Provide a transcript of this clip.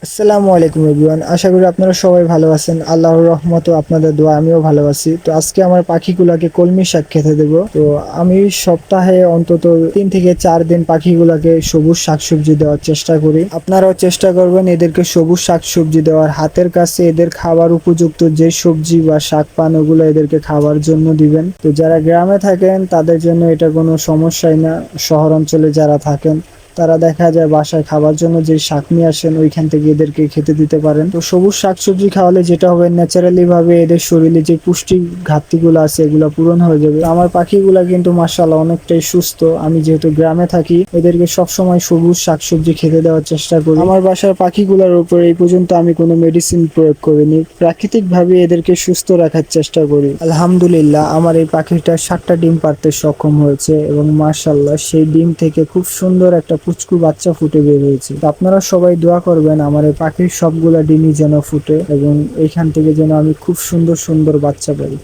আসসালামু আলাইকুম এভরিওয়ান, আশা করি আপনারা সবাই ভালো আছেন। আল্লাহর রহমত ও আপনাদের দোয়া আমিও ভালো আছি। তো আজকে আমার পাখিগুলাকে কলমি শাক খেতে দেব। তো আমি সপ্তাহে অন্তত 3 থেকে 4 দিন পাখিগুলাকে সবুজ শাকসবজি দেওয়ার চেষ্টা করি। আপনারাও চেষ্টা করবেন এদেরকে সবুজ শাকসবজি দেওয়ার। হাতের কাছে এদের খাবার উপযুক্ত যে সবজি বা শাক পান ওগুলো এদেরকে খাবার জন্য দিবেন। তো যারা গ্রামে থাকেন তাদের জন্য এটা কোনো সমস্যাই না। শহর অঞ্চলে যারা থাকেন তারা দেখা যায় বাসায় খাবার জন্য যে শাক নিয়ে আসেন ওইখান থেকে এদেরকে খেতে দিতে পারেন। তো সবুজ শাকসবজি খাওয়ালে যেটা হবে, ন্যাচারালি ভাবে এদের শরীরে যে পুষ্টি ঘাটতিগুলো আছে এগুলো পূরণ হয়ে যাবে। আমার পাখিগুলা কিন্তু মাশাআল্লাহ অনেকটাই সুস্থ। আমি যেহেতু গ্রামে থাকি এদেরকে সবসময় সবুজ শাকসবজি খেতে দেওয়ার চেষ্টা করি। আমার বাসার পাখিগুলোর উপর এই পর্যন্ত আমি কোনো মেডিসিন প্রয়োগ করিনি, প্রাকৃতিক ভাবে এদেরকে সুস্থ রাখার চেষ্টা করি। আলহামদুলিল্লাহ আমার এই পাখিটা 7টা ডিম পাড়তে সক্ষম হয়েছে এবং মাশাআল্লাহ সেই ডিম থেকে খুব সুন্দর একটা পুচকু বাচ্চা ফুটে বের হয়েছে। তো আপনারা সবাই দোয়া করবেন আমার এই পাখির সবগুলা ডিমই যেন ফুটে এবং এইখান থেকে যেন আমি খুব সুন্দর সুন্দর বাচ্চা পাই।